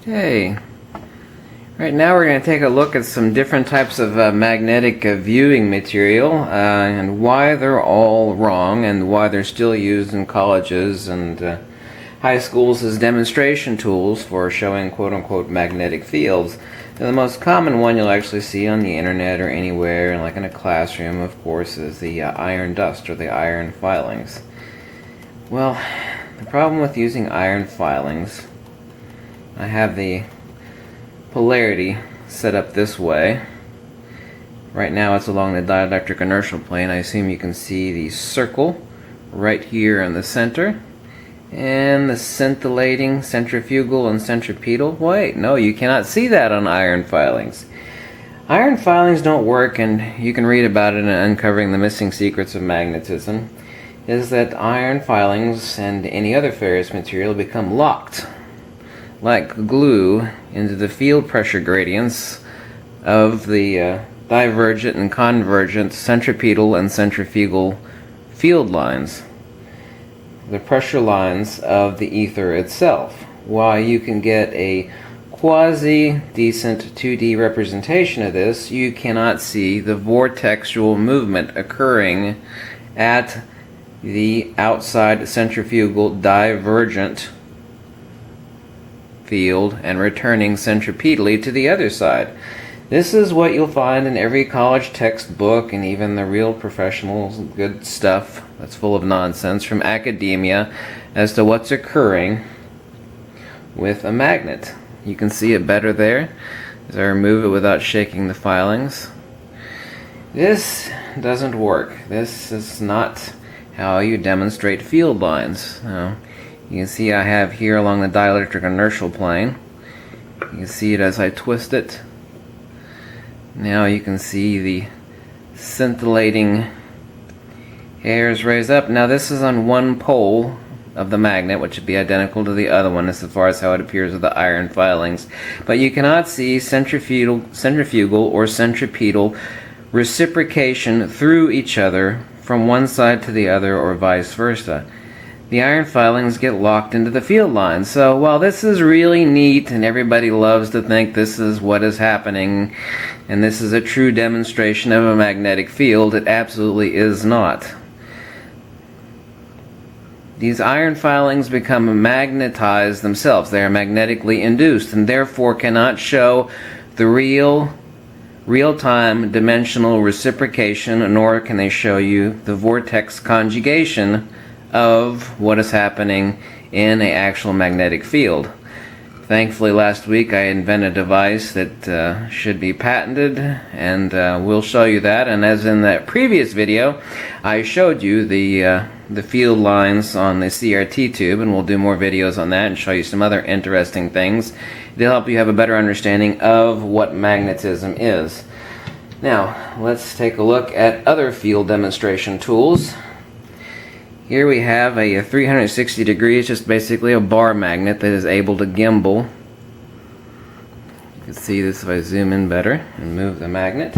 Okay, right now we're going to take a look at some different types of magnetic viewing material and why they're all wrong and why they're still used in colleges and high schools as demonstration tools for showing quote-unquote magnetic fields. Now, the most common one you'll actually see on the internet or anywhere, like in a classroom, of course, is the iron dust or the iron filings. Well, the problem with using iron filings, I have the polarity set up this way. Right now it's along the dielectric inertial plane. I assume you can see the circle right here in the center and the scintillating centrifugal and centripetal. Wait, no, you cannot see that on iron filings. Iron filings don't work, and you can read about it in Uncovering the Missing Secrets of Magnetism, is that iron filings and any other ferrous material become locked like glue into the field pressure gradients of the divergent and convergent centripetal and centrifugal field lines, the pressure lines of the ether itself. While you can get a quasi-decent 2D representation of this, you cannot see the vortexual movement occurring at the outside centrifugal divergent field and returning centripetally to the other side. This is what you'll find in every college textbook and even the real professional good stuff that's full of nonsense from academia as to what's occurring with a magnet. You can see it better there as I remove it without shaking the filings. This doesn't work. This is not how you demonstrate field lines. Now, you can see I have here along the dielectric inertial plane. You can see it as I twist it. Now you can see the scintillating hairs raise up. Now this is on one pole of the magnet, which would be identical to the other one as far as how it appears with the iron filings. But you cannot see centrifugal or centripetal reciprocation through each other from one side to the other or vice versa. The iron filings get locked into the field lines. So while this is really neat and everybody loves to think this is what is happening and this is a true demonstration of a magnetic field, it absolutely is not. These iron filings become magnetized themselves. They are magnetically induced and therefore cannot show the real-time dimensional reciprocation, nor can they show you the vortex conjugation of what is happening in an actual magnetic field. Thankfully, last week I invented a device that should be patented, and we'll show you that. And as in that previous video, I showed you the field lines on the CRT tube, and we'll do more videos on that and show you some other interesting things to help you have a better understanding of what magnetism is. Now, let's take a look at other field demonstration tools. Here we have a 360 degrees, just basically a bar magnet that is able to gimbal. You can see this if I zoom in better and move the magnet.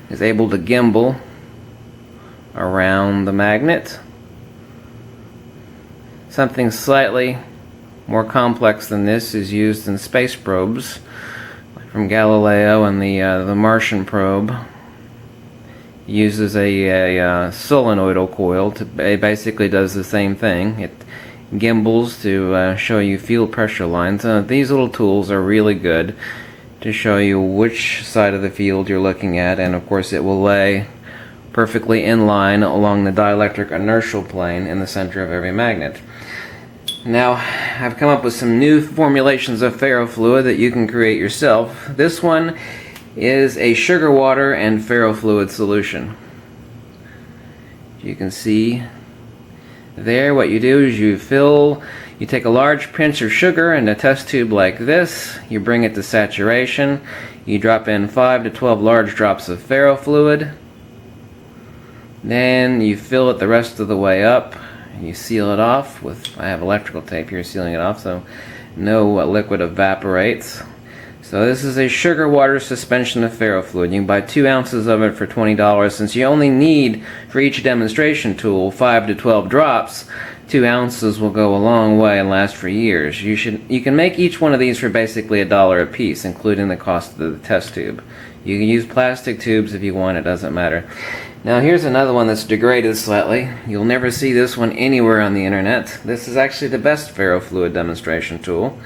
Is able to gimbal around the magnet. Something slightly more complex than this is used in space probes, like from Galileo and the Martian probe. Uses a solenoidal coil. It basically does the same thing. It gimbals to show you field pressure lines. These little tools are really good to show you which side of the field you're looking at, and of course it will lay perfectly in line along the dielectric inertial plane in the center of every magnet. Now, I've come up with some new formulations of ferrofluid that you can create yourself. This one is a sugar water and ferrofluid solution. You can see there what you do is you take a large pinch of sugar in a test tube like this, you bring it to saturation, you drop in 5 to 12 large drops of ferrofluid, then you fill it the rest of the way up, you seal it off with, I have electrical tape here sealing it off so no liquid evaporates. So this is a sugar water suspension of ferrofluid. You can buy 2 ounces of it for $20, since you only need, for each demonstration tool, 5 to 12 drops 2 ounces will go a long way and last for years. You can make each one of these for basically $1 a piece, including the cost of the test tube. You can use plastic tubes if you want, it doesn't matter. Now here's another one that's degraded slightly. You'll never see this one anywhere on the internet. This is actually the best ferrofluid demonstration tool.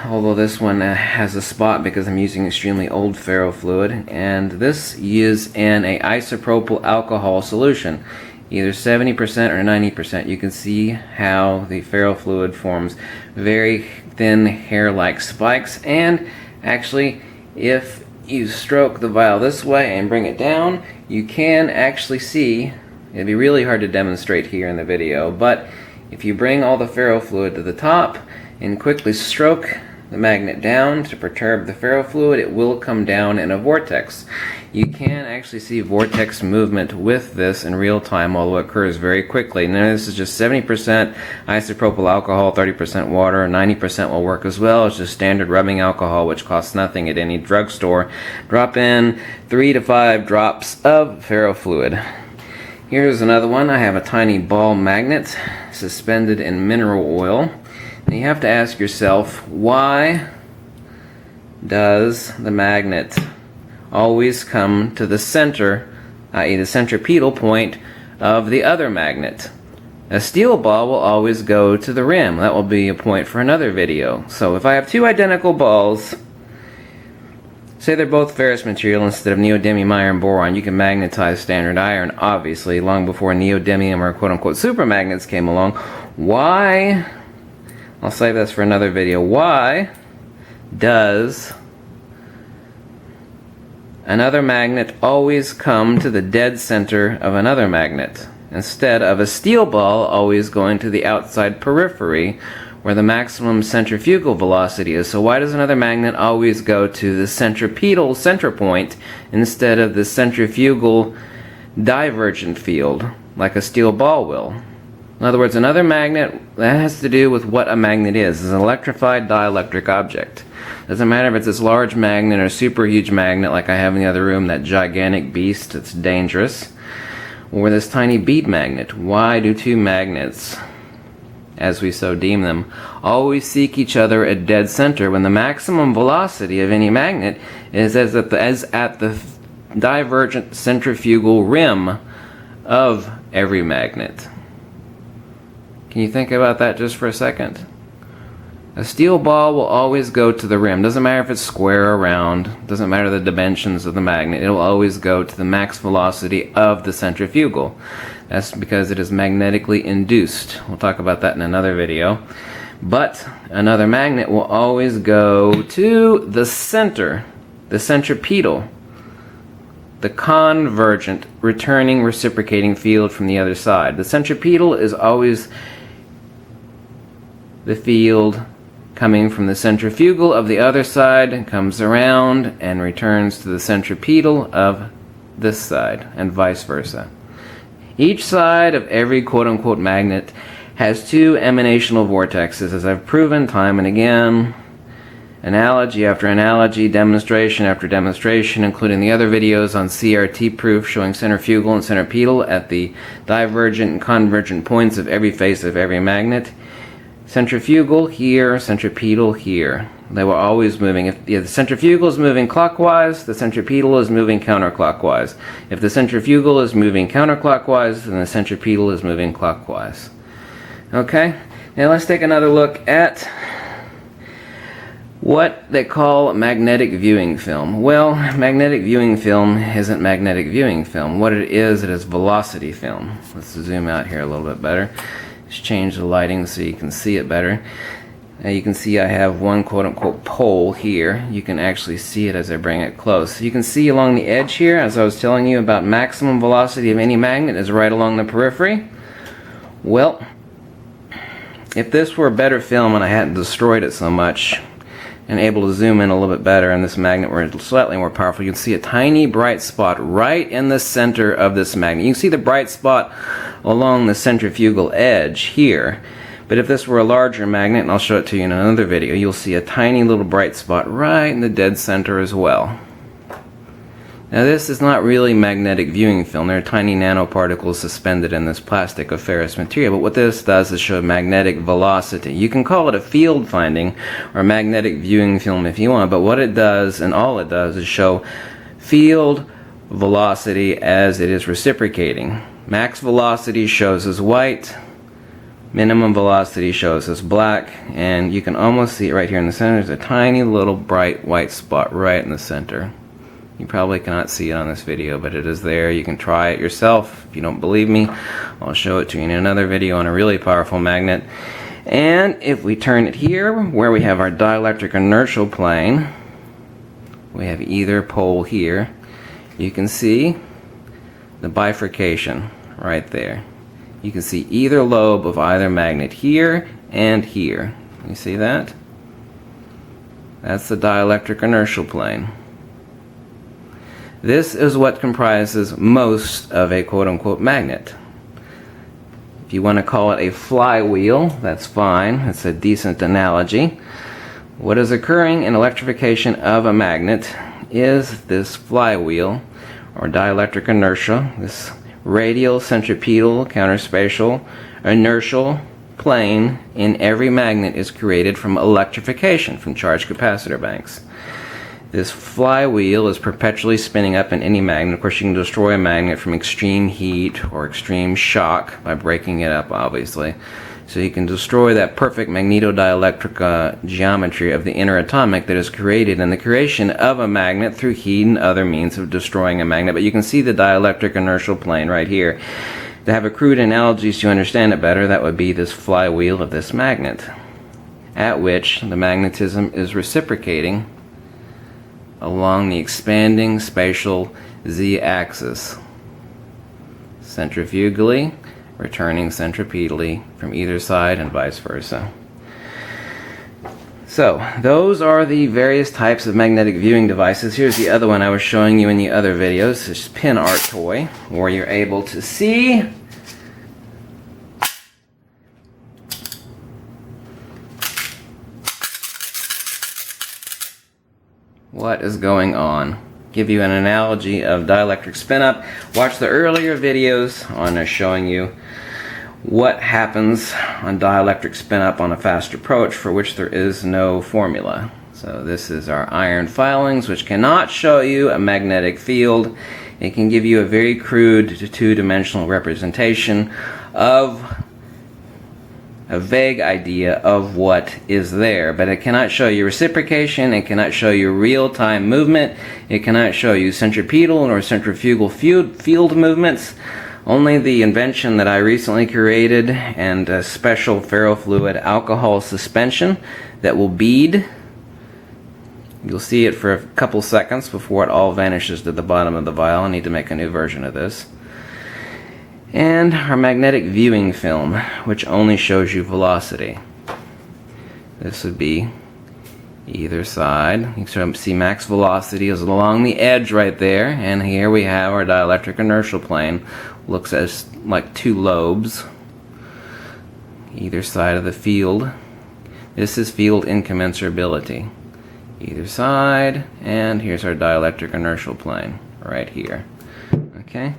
Although this one has a spot because I'm using extremely old ferrofluid, and this is in a isopropyl alcohol solution, either 70% or 90%. You can see how the ferrofluid forms very thin hair-like spikes, and actually if you stroke the vial this way and bring it down, you can actually see, it'd be really hard to demonstrate here in the video, but if you bring all the ferrofluid to the top and quickly stroke the magnet down to perturb the ferrofluid, it will come down in a vortex. You can actually see vortex movement with this in real time, although it occurs very quickly. Now this is just 70% isopropyl alcohol, 30% water, 90% will work as well. It's just standard rubbing alcohol, which costs nothing at any drugstore. Drop in 3 to 5 drops of ferrofluid. Here's another one. I have a tiny ball magnet suspended in mineral oil. And you have to ask yourself, why does the magnet always come to the center, i.e. the centripetal point of the other magnet? A steel ball will always go to the rim. That will be a point for another video. So if I have 2 identical balls, say they're both ferrous material instead of neodymium iron boron, you can magnetize standard iron, obviously, long before neodymium or quote-unquote supermagnets came along. Why, I'll save this for another video, why does another magnet always come to the dead center of another magnet, instead of a steel ball always going to the outside periphery where the maximum centrifugal velocity is? So why does another magnet always go to the centripetal center point instead of the centrifugal divergent field like a steel ball will? In other words, another magnet, that has to do with what a magnet is. It's an electrified dielectric object. Doesn't matter if it's this large magnet or super huge magnet like I have in the other room, that gigantic beast that's dangerous, or this tiny bead magnet. Why do 2 magnets, as we so deem them, always seek each other at dead center when the maximum velocity of any magnet is as at the divergent centrifugal rim of every magnet? Can you think about that just for a second? A steel ball will always go to the rim. Doesn't matter if it's square or round. Doesn't matter the dimensions of the magnet. It will always go to the max velocity of the centrifugal. That's because it is magnetically induced. We'll talk about that in another video. But another magnet will always go to the center, the centripetal, the convergent, returning, reciprocating field from the other side. The centripetal is always the field coming from the centrifugal of the other side, comes around and returns to the centripetal of this side, and vice versa. Each side of every quote-unquote magnet has 2 emanational vortexes, as I've proven time and again. Analogy after analogy, demonstration after demonstration, including the other videos on CRT proof showing centrifugal and centripetal at the divergent and convergent points of every face of every magnet. Centrifugal here, centripetal here. They were always moving. If the centrifugal is moving clockwise, the centripetal is moving counterclockwise. If the centrifugal is moving counterclockwise, then the centripetal is moving clockwise. Okay? Now let's take another look at what they call magnetic viewing film. Well, magnetic viewing film isn't magnetic viewing film. What it is velocity film. Let's zoom out here a little bit better. Just change the lighting so you can see it better. Now you can see I have one quote-unquote pole here. You can actually see it as I bring it close. You can see along the edge here, as I was telling you about maximum velocity of any magnet is right along the periphery. Well, if this were a better film and I hadn't destroyed it so much, and able to zoom in a little bit better, and this magnet were slightly more powerful, you can see a tiny bright spot right in the center of this magnet. You can see the bright spot along the centrifugal edge here. But if this were a larger magnet, and I'll show it to you in another video, you'll see a tiny little bright spot right in the dead center as well. Now this is not really magnetic viewing film. There are tiny nanoparticles suspended in this plastic of ferrous material, but what this does is show magnetic velocity. You can call it a field finding or magnetic viewing film if you want, but what it does, and all it does, is show field velocity as it is reciprocating. Max velocity shows as white, minimum velocity shows as black, and you can almost see it right here in the center. There's a tiny little bright white spot right in the center. You probably cannot see it on this video, but it is there. You can try it yourself. If you don't believe me, I'll show it to you in another video on a really powerful magnet. And if we turn it here, where we have our dielectric inertial plane, we have either pole here. You can see the bifurcation right there. You can see either lobe of either magnet here and here. You see that? That's the dielectric inertial plane. This is what comprises most of a quote-unquote magnet. If you want to call it a flywheel, that's fine. It's a decent analogy. What is occurring in electrification of a magnet is this flywheel, or dielectric inertia, this radial, centripetal, counterspatial, inertial plane in every magnet is created from electrification, from charged capacitor banks. This flywheel is perpetually spinning up in any magnet. Of course, you can destroy a magnet from extreme heat or extreme shock by breaking it up, obviously. So you can destroy that perfect magnetodielectric geometry of the inner atomic that is created in the creation of a magnet through heat and other means of destroying a magnet. But you can see the dielectric inertial plane right here. To have a crude analogy to understand it better, that would be this flywheel of this magnet, at which the magnetism is reciprocating along the expanding spatial z-axis, centrifugally, returning centripetally from either side and vice versa. So, those are the various types of magnetic viewing devices. Here's the other one I was showing you in the other videos, this pin art toy, where you're able to see what is going on. Give you an analogy of dielectric spin-up. Watch the earlier videos on showing you what happens on dielectric spin-up on a fast approach, for which there is no formula. So this is our iron filings, which cannot show you a magnetic field. It can give you a very crude two-dimensional representation of a vague idea of what is there, but it cannot show you reciprocation, it cannot show you real-time movement, it cannot show you centripetal or centrifugal field movements. Only the invention that I recently created and a special ferrofluid alcohol suspension that will bead. You'll see it for a couple seconds before it all vanishes to the bottom of the vial. I need to make a new version of this. And our magnetic viewing film, which only shows you velocity. This would be either side. You can see max velocity is along the edge right there, and here we have our dielectric inertial plane. Looks as like two lobes either side of the field. This is field incommensurability. Either side, and here's our dielectric inertial plane right here. Okay.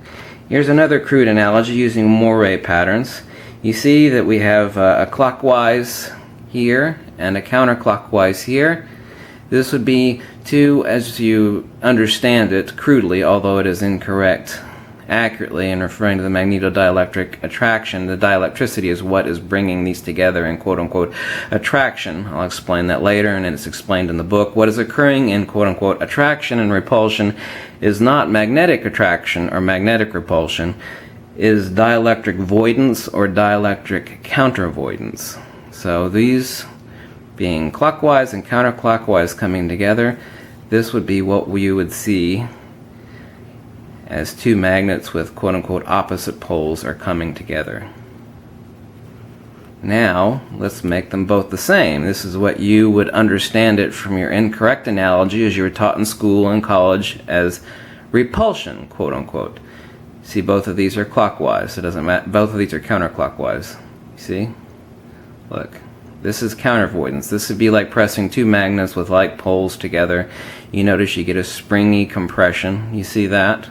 Here's another crude analogy using moire patterns. You see that we have a clockwise here and a counterclockwise here. This would be to, as you understand it crudely, although it is incorrect accurately in referring to the magnetodielectric attraction, the dielectricity is what is bringing these together in quote-unquote attraction. I'll explain that later, and it's explained in the book. What is occurring in quote-unquote attraction and repulsion is not magnetic attraction or magnetic repulsion, is dielectric voidance or dielectric countervoidance. So these being clockwise and counterclockwise coming together, this would be what you would see as two magnets with quote-unquote opposite poles are coming together. Now, let's make them both the same. This is what you would understand it from your incorrect analogy as you were taught in school and college as repulsion, quote-unquote. See, both of these are clockwise. It doesn't matter. Both of these are counterclockwise. You see? Look. This is counteravoidance. This would be like pressing two magnets with like poles together. You notice you get a springy compression. You see that?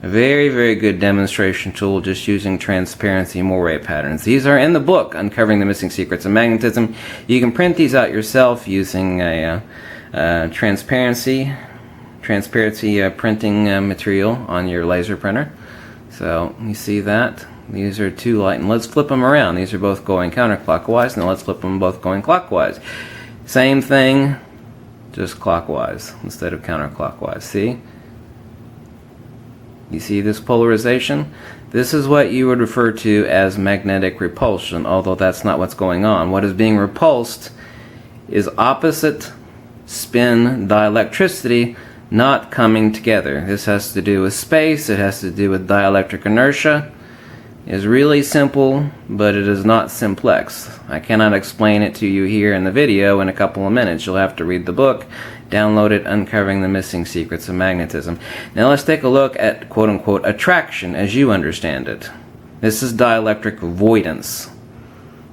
A very, very good demonstration tool just using transparency Moiré patterns. These are in the book, Uncovering the Missing Secrets of Magnetism. You can print these out yourself using a transparency printing material on your laser printer. So you see that? These are two light, and let's flip them around. These are both going counterclockwise. Now let's flip them both going clockwise. Same thing, just clockwise instead of counterclockwise. See? You see this polarization? This is what you would refer to as magnetic repulsion, although that's not what's going on. What is being repulsed is opposite spin dielectricity not coming together. This has to do with space, it has to do with dielectric inertia. It is really simple, but it is not simplex. I cannot explain it to you here in the video in a couple of minutes. You'll have to read the book, download it, Uncovering the Missing Secrets of Magnetism. Now let's take a look at quote-unquote attraction as you understand it. This is dielectric avoidance.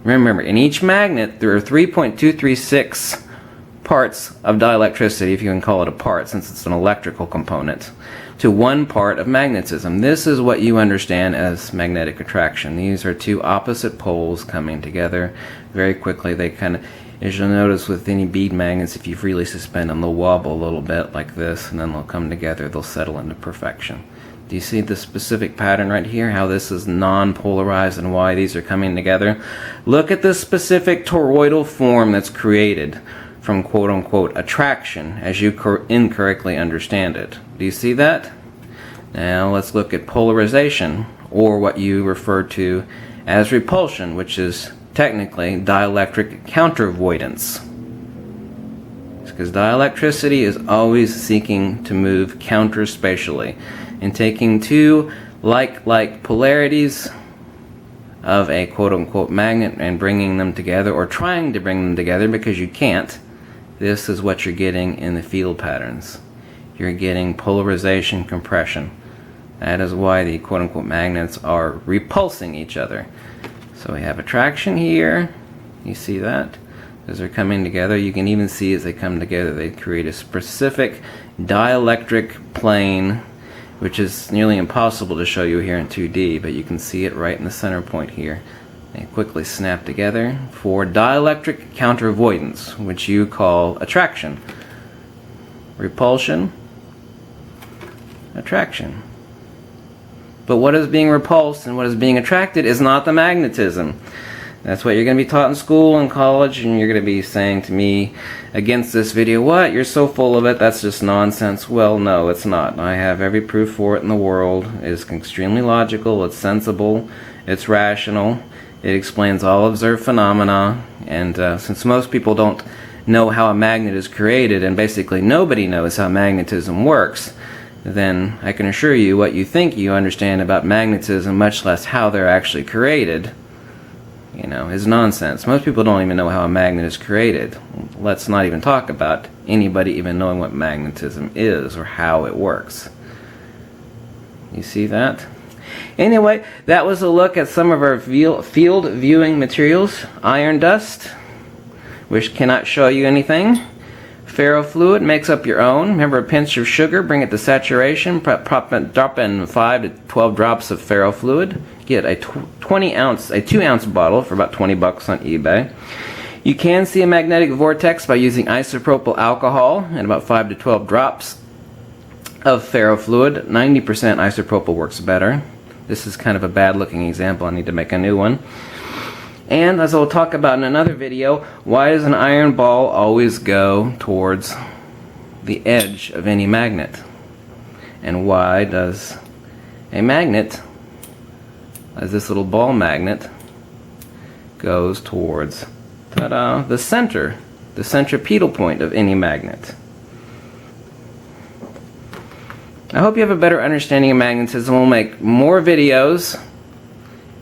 Remember, in each magnet there are 3.236 parts of dielectricity, if you can call it a part since it's an electrical component, to one part of magnetism. This is what you understand as magnetic attraction. These are two opposite poles coming together very quickly. They kind of, as you'll notice with any bead magnets, if you freely suspend them, they'll wobble a little bit like this, and then they'll come together, they'll settle into perfection. Do you see the specific pattern right here, how this is non-polarized and why these are coming together? Look at the specific toroidal form that's created from quote-unquote attraction as you incorrectly understand it. Do you see that? Now let's look at polarization, or what you refer to as repulsion, which is technically dielectric counteravoidance. Because dielectricity is always seeking to move counterspatially and taking two like polarities of a quote-unquote magnet and bringing them together, or trying to bring them together because you can't. This is what you're getting in the field patterns. You're getting polarization compression. That is why the quote-unquote magnets are repulsing each other. So we have attraction here. You see that? As they're coming together, you can even see as they come together, they create a specific dielectric plane, which is nearly impossible to show you here in 2D, but you can see it right in the center point here. They quickly snap together for dielectric counteravoidance, which you call attraction. Repulsion, attraction. But what is being repulsed and what is being attracted is not the magnetism. That's what you're going to be taught in school and college, and you're going to be saying to me against this video, what? You're so full of it, that's just nonsense. Well, no, it's not. I have every proof for it in the world. It's extremely logical, it's sensible, it's rational. It explains all observed phenomena, and since most people don't know how a magnet is created, and basically nobody knows how magnetism works, then I can assure you what you think you understand about magnetism, much less how they're actually created, is nonsense. Most people don't even know how a magnet is created. Let's not even talk about anybody even knowing what magnetism is or how it works. You see that? Anyway, that was a look at some of our field viewing materials. Iron dust, which cannot show you anything. Ferrofluid, makes up your own. Remember, a pinch of sugar, bring it to saturation, drop in 5 to 12 drops of ferrofluid. Get a 2-ounce bottle for about $20 on eBay. You can see a magnetic vortex by using isopropyl alcohol and about 5 to 12 drops of ferrofluid. 90% isopropyl works better. This is kind of a bad looking example. I need to make a new one. And as I'll talk about in another video, why does an iron ball always go towards the edge of any magnet? And why does a magnet, as this little ball magnet, goes towards the center, the centripetal point of any magnet? I hope you have a better understanding of magnetism. We'll make more videos,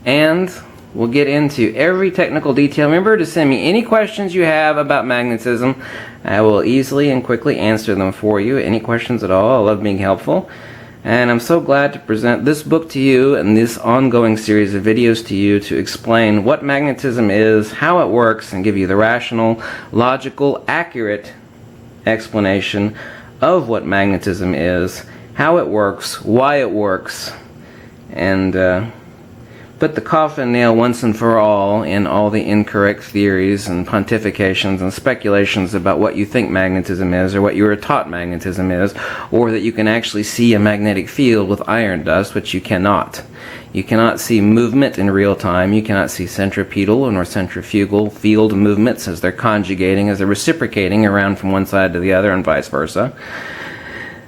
and we'll get into every technical detail. Remember to send me any questions you have about magnetism. I will easily and quickly answer them for you. Any questions at all, I love being helpful. And I'm so glad to present this book to you and this ongoing series of videos to you to explain what magnetism is, how it works, and give you the rational, logical, accurate explanation of what magnetism is, how it works, why it works, and put the coffin nail once and for all in all the incorrect theories and pontifications and speculations about what you think magnetism is or what you were taught magnetism is, or that you can actually see a magnetic field with iron dust, which you cannot. You cannot see movement in real time. You cannot see centripetal nor centrifugal field movements as they're conjugating, as they're reciprocating around from one side to the other and vice versa.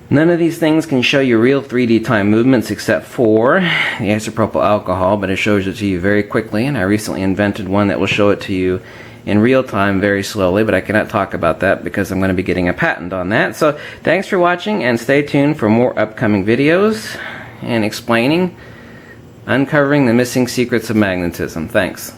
None of these things can show you real 3D time movements except for the isopropyl alcohol, but it shows it to you very quickly, and I recently invented one that will show it to you in real time very slowly, but I cannot talk about that because I'm going to be getting a patent on that. So thanks for watching, and stay tuned for more upcoming videos and uncovering the missing secrets of magnetism. Thanks.